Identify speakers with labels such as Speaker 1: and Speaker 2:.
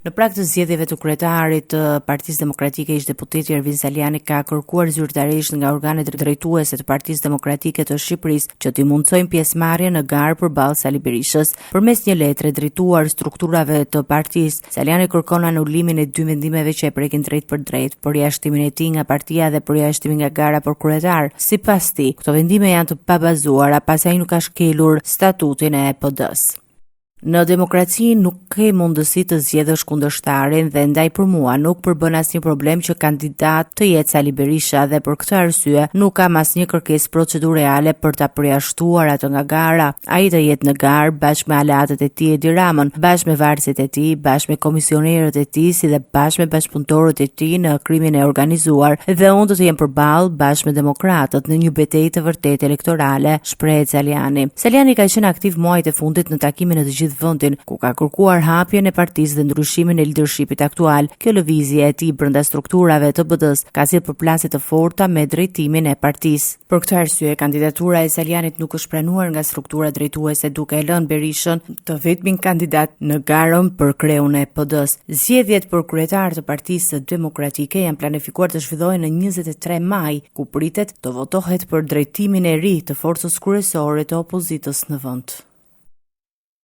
Speaker 1: Në prag të zgjedhjeve të kryetarit të Partisë Demokratike, ish-deputeti Ervin Saliani ka kërkuar zyrtarisht nga organet drejtuese të Partisë Demokratike të Shqipërisë që t'i mundsojnë pjesëmarrje në garë përballë Sali Berishës. Përmes një letre drejtuar strukturave të partisë, Saliani kërkon anulimin e 2 vendimeve që e prekin drejt për drejt, përjashtimin e tij nga partia dhe përjashtimin nga gara për kryetar. Sipas tij, këto vendime janë të pabazuara pasi ai nuk ka shkelur statutin e PD-s. Në demokraci nuk ke mundësi të zgjedhësh kundërshtarin dhe ndaj për mua nuk përbën asnjë problem që kandidat të jetë Sali Berisha dhe për këtë arsye nuk kam asnjë kërkesë procedurale për ta përjashtuar atë nga gara. Ai të jetë në garë bashkë me aleatët e tij Edi Ramën, bashkë me varësit e tij, bashkë me komisionerët e tij, si dhe bashkë me bashkëpunëtorët e tij në krimin e organizuar dhe unë do të jem përballë bashkë me demokratët në një betejë të vërtetë elektorale, shprehet Saliani. Saliani ka qenë aktiv muajt e fundit në takimin e të vendin ku ka kërkuar hapjen e partisë dhe ndryshimin e leadershipit aktual. Kjo lëvizje e tij brenda strukturave të BD-s ka sjellë përplasje të forta me drejtimin e partisë. Për këtë arsye, kandidatura e Salianit nuk është pranuar nga struktura drejtuese, duke e lënë Berishën të vetmin kandidat në garën për kreun e PD-s. Zgjedhjet për kryetar të Partisë Demokratike janë planifikuar të zhvillohen në 23 maj, ku pritet të votohet për drejtimin e ri të forcës kryesore të opozitës në vend.